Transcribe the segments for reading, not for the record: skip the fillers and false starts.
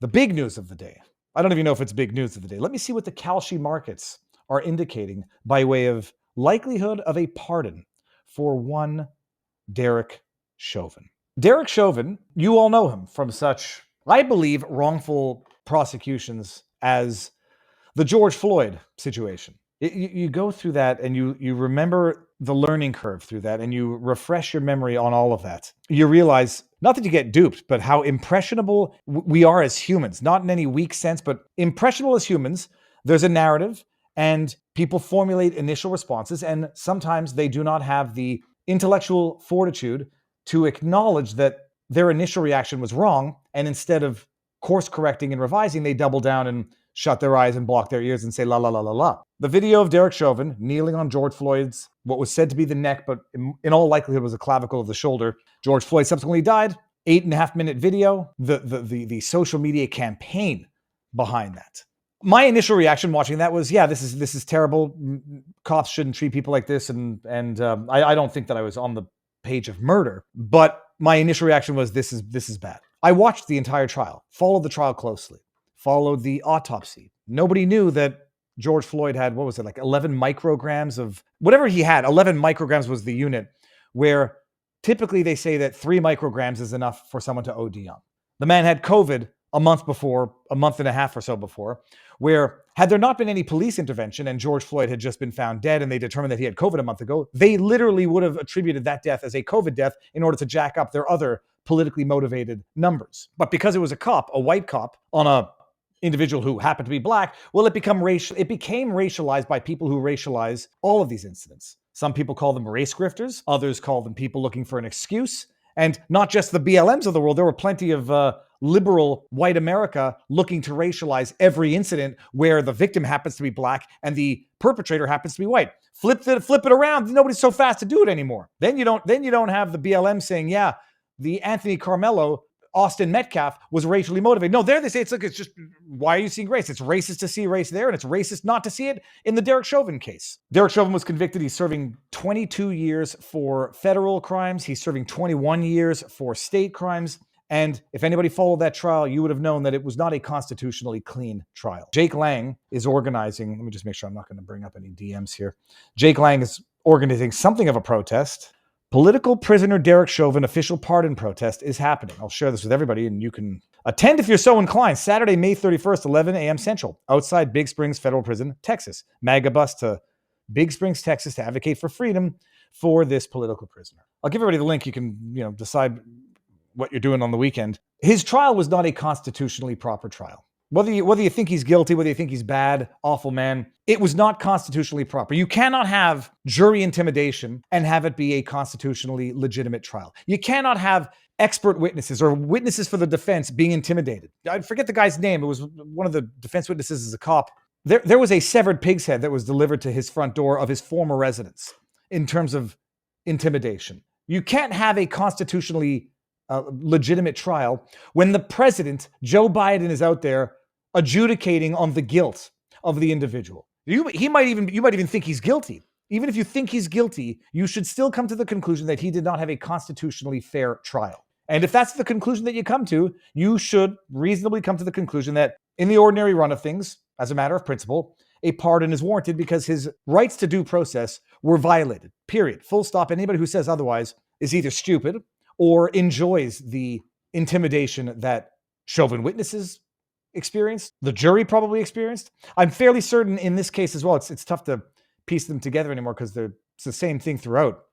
the big news of the day. I don't even know if it's big news of the day. Let me see what the Kalshi markets are indicating by way of likelihood of a pardon for one Derek Chauvin. Derek Chauvin, you all know him from such, I believe, wrongful prosecutions as the George Floyd situation. You go through that and you remember the learning curve through that, and you refresh your memory on all of that. You realize, not that you get duped, but how impressionable we are as humans, not in any weak sense, but impressionable as humans. There's a narrative and people formulate initial responses, and sometimes they do not have the intellectual fortitude to acknowledge that their initial reaction was wrong, and instead of course correcting and revising, they double down and shut their eyes and block their ears and say la la la la la. The video of Derek Chauvin kneeling on George Floyd's, what was said to be the neck, but in all likelihood was a clavicle of the shoulder. George Floyd subsequently died. 8.5-minute video. The social media campaign behind that. My initial reaction watching that was, yeah, this is terrible. Cops shouldn't treat people like this, and I don't think that I was on the page of murder, but my initial reaction was this is bad. I watched the entire trial, followed the trial closely, followed the autopsy. Nobody knew that George Floyd had, what was it, like 11 micrograms of whatever he had. 11 micrograms was the unit, where typically they say that 3 micrograms is enough for someone to OD on. The man had COVID a month and a half or so before, where had there not been any police intervention and George Floyd had just been found dead and they determined that he had COVID a month ago, they literally would have attributed that death as a COVID death in order to jack up their other politically motivated numbers. But because it was a white cop on a individual who happened to be black, well, it became racialized by people who racialize all of these incidents. Some people call them race grifters. Others call them people looking for an excuse. And not just the BLMs of the world. There were plenty of liberal white America looking to racialize every incident where the victim happens to be black and the perpetrator happens to be white. Flip it around. Nobody's so fast to do it anymore. Then you don't have the BLM saying, yeah, the Anthony Carmelo, Austin Metcalf was racially motivated. No, there they say it's just, why are you seeing race? It's racist to see race there, and it's racist not to see it in the Derek Chauvin case. Derek Chauvin was convicted. He's serving 22 years for federal crimes. He's serving 21 years for state crimes. And if anybody followed that trial, you would have known that it was not a constitutionally clean trial. Jake Lang is organizing, let me just make sure I'm not going to bring up any DMs here. Jake Lang is organizing something of a protest. Political prisoner Derek Chauvin official pardon protest is happening. I'll share this with everybody and you can attend if you're so inclined. Saturday, May 31st, 11 a.m. Central, outside Big Springs Federal Prison, Texas. MAGA bus to Big Springs, Texas to advocate for freedom for this political prisoner. I'll give everybody the link. You can, decide what you're doing on the weekend. His trial was not a constitutionally proper trial. Whether you think he's guilty, whether you think he's bad, awful man, it was not constitutionally proper. You cannot have jury intimidation and have it be a constitutionally legitimate trial. You cannot have expert witnesses or witnesses for the defense being intimidated. I forget the guy's name. It was one of the defense witnesses is a cop. There was a severed pig's head that was delivered to his front door of his former residence in terms of intimidation. You can't have a constitutionally legitimate trial when the president, Joe Biden, is out there adjudicating on the guilt of the individual. You might even think he's guilty. Even if you think he's guilty, you should still come to the conclusion that he did not have a constitutionally fair trial. And if that's the conclusion that you come to, you should reasonably come to the conclusion that in the ordinary run of things, as a matter of principle, a pardon is warranted because his rights to due process were violated. Period. Full stop. Anybody who says otherwise is either stupid or enjoys the intimidation that Chauvin witnesses experienced, the jury probably experienced. I'm fairly certain in this case as well, it's tough to piece them together anymore because it's the same thing throughout.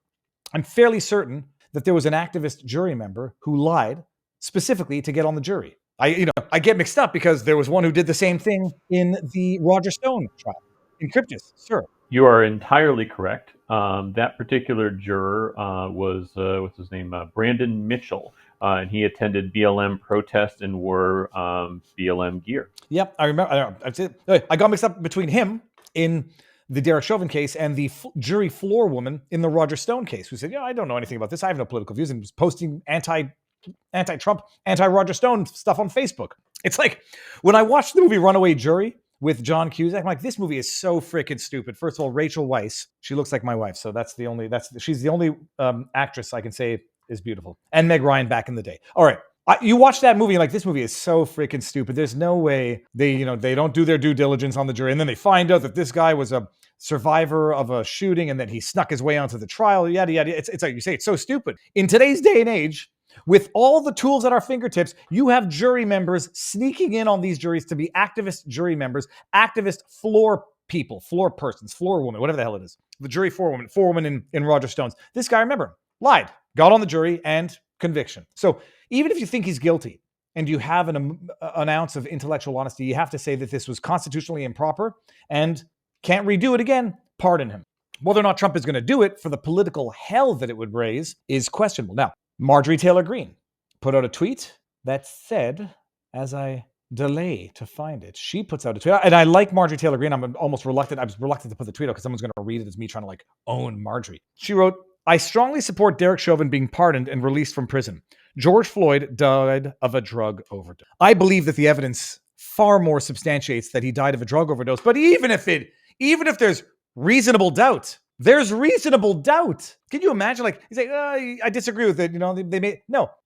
I'm fairly certain that there was an activist jury member who lied specifically to get on the jury. I get mixed up because there was one who did the same thing in the Roger Stone trial. In Cryptus, sir. You are entirely correct. That particular juror was, what's his name? Brandon Mitchell. And he attended BLM protests and wore BLM gear. Yep, I remember. I got mixed up between him in the Derek Chauvin case and the jury floor woman in the Roger Stone case who said, I don't know anything about this. I have no political views, and was posting anti-Trump, anti-Roger Stone stuff on Facebook. It's like when I watched the movie Runaway Jury with John Cusack, I'm like, this movie is so freaking stupid. First of all, Rachel Weisz, she looks like my wife, so she's the only actress I can say is beautiful. And Meg Ryan back in the day. All right. You watch that movie, and like, this movie is so freaking stupid. There's no way they don't do their due diligence on the jury, and then they find out that this guy was a survivor of a shooting and that he snuck his way onto the trial. Yada yada. It's like you say, it's so stupid. In today's day and age, with all the tools at our fingertips, you have jury members sneaking in on these juries to be activist jury members, activist floor people, floor persons, floor woman, whatever the hell it is. The jury forewoman in Roger Stone's. This guy, remember, lied, got on the jury, and conviction. So even if you think he's guilty and you have an ounce of intellectual honesty, you have to say that this was constitutionally improper and can't redo it again. Pardon him. Whether or not Trump is going to do it for the political hell that it would raise is questionable. Now, Marjorie Taylor Greene put out a tweet that said, as I delay to find it, she puts out a tweet. And I like Marjorie Taylor Greene. I'm almost reluctant. I was reluctant to put the tweet out because someone's going to read it as me trying to like own Marjorie. She wrote, I strongly support Derek Chauvin being pardoned and released from prison. George Floyd died of a drug overdose. I believe that the evidence far more substantiates that he died of a drug overdose. But even if there's reasonable doubt, there's reasonable doubt. Can you imagine? Like, he's like, I disagree with it.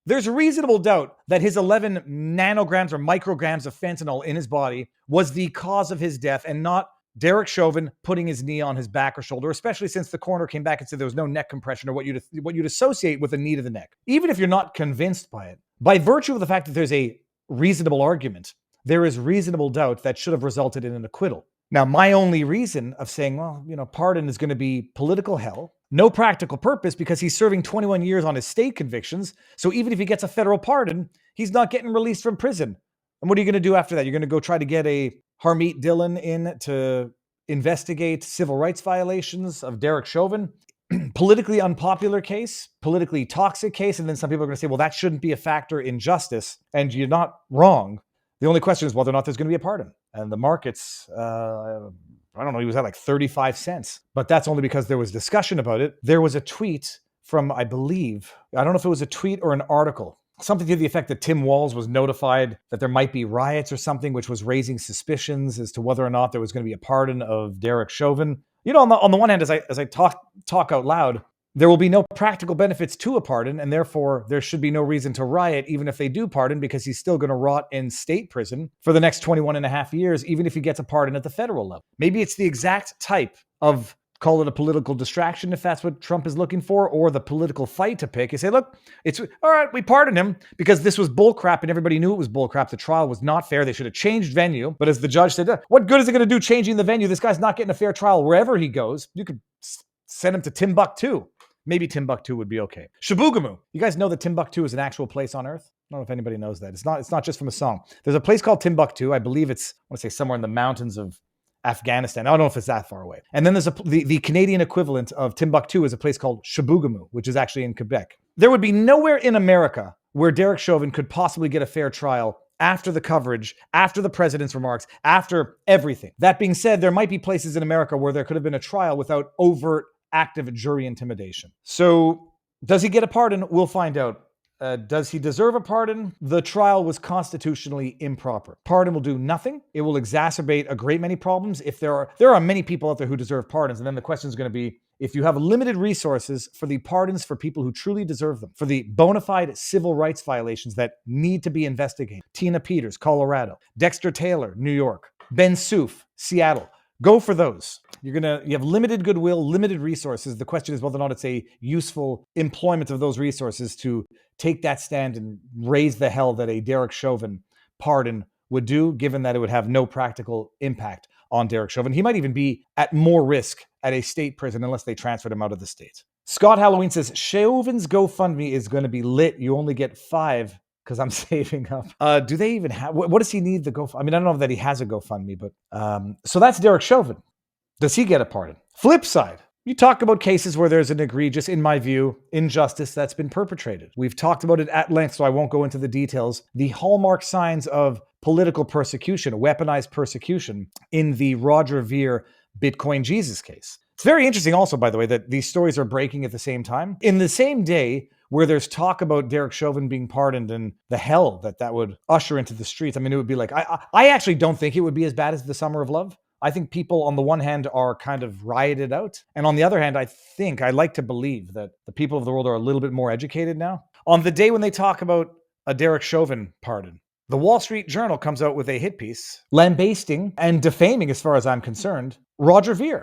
There's reasonable doubt that his 11 nanograms or micrograms of fentanyl in his body was the cause of his death and not Derek Chauvin putting his knee on his back or shoulder, especially since the coroner came back and said there was no neck compression or what you'd associate with a knee to the neck. Even if you're not convinced by it, by virtue of the fact that there's a reasonable argument, there is reasonable doubt that should have resulted in an acquittal. Now, my only reason of saying, pardon is going to be political hell, no practical purpose because he's serving 21 years on his state convictions. So even if he gets a federal pardon, he's not getting released from prison. And what are you going to do after that? You're going to go try to get a Harmeet Dillon in to investigate civil rights violations of Derek Chauvin. Politically unpopular case, politically toxic case. And then some people are going to say, well, that shouldn't be a factor in justice. And you're not wrong. The only question is whether or not there's going to be a pardon. And the markets, I don't know, he was at like 35 cents. But that's only because there was discussion about it. There was a tweet from, I believe, I don't know if it was a tweet or an article, something to the effect that Tim Walz was notified that there might be riots or something, which was raising suspicions as to whether or not there was going to be a pardon of Derek Chauvin. On the one hand, as I talk out loud, there will be no practical benefits to a pardon, and therefore there should be no reason to riot even if they do pardon, because he's still going to rot in state prison for the next 21 and a half years, even if he gets a pardon at the federal level. Maybe it's the exact type of, call it a political distraction if that's what Trump is looking for, or the political fight to pick. You say, look, it's all right, we pardon him because this was bullcrap and everybody knew it was bullcrap. The trial was not fair. They should have changed venue. But as the judge said, what good is it going to do changing the venue? This guy's not getting a fair trial wherever he goes. You could send him to Timbuktu. Maybe Timbuktu would be okay. Shabugamu. You guys know that Timbuktu is an actual place on Earth? I don't know if anybody knows that. It's not just from a song. There's a place called Timbuktu. I believe I want to say somewhere in the mountains of Afghanistan. I don't know if it's that far away. And then there's the Canadian equivalent of Timbuktu is a place called Shabugamu, which is actually in Quebec. There would be nowhere in America where Derek Chauvin could possibly get a fair trial after the coverage, after the president's remarks, after everything. That being said, there might be places in America where there could have been a trial without overt active jury intimidation. So does he get a pardon? We'll find out. Does he deserve a pardon? The trial was constitutionally improper. Pardon will do nothing. It will exacerbate a great many problems. If there are many people out there who deserve pardons, and then the question is going to be, if you have limited resources for the pardons for people who truly deserve them, for the bona fide civil rights violations that need to be investigated. Tina Peters, Colorado. Dexter Taylor, New York. Ben Souf, Seattle. Go for those. You have limited goodwill, limited resources. The question is whether or not it's a useful employment of those resources to take that stand and raise the hell that a Derek Chauvin pardon would do, given that it would have no practical impact on Derek Chauvin. He might even be at more risk at a state prison unless they transferred him out of the state. Scott Halloween says, Chauvin's GoFundMe is going to be lit. You only get 5 because I'm saving up. Do they even have, what does he need the GoFundMe? I mean, I don't know that he has a GoFundMe, but so that's Derek Chauvin. Does he get a pardon? Flip side, you talk about cases where there's an egregious, in my view, injustice that's been perpetrated. We've talked about it at length, so I won't go into the details. The hallmark signs of political persecution, weaponized persecution in the Roger Ver Bitcoin Jesus case. It's very interesting also, by the way, that these stories are breaking at the same time. In the same day where there's talk about Derek Chauvin being pardoned and the hell that would usher into the streets. I mean, it would be like, I actually don't think it would be as bad as the Summer of Love. I think people on the one hand are kind of rioted out. And on the other hand, I like to believe that the people of the world are a little bit more educated now. On the day when they talk about a Derek Chauvin pardon. The Wall Street Journal comes out with a hit piece lambasting and defaming, as far as I'm concerned, Roger Ver.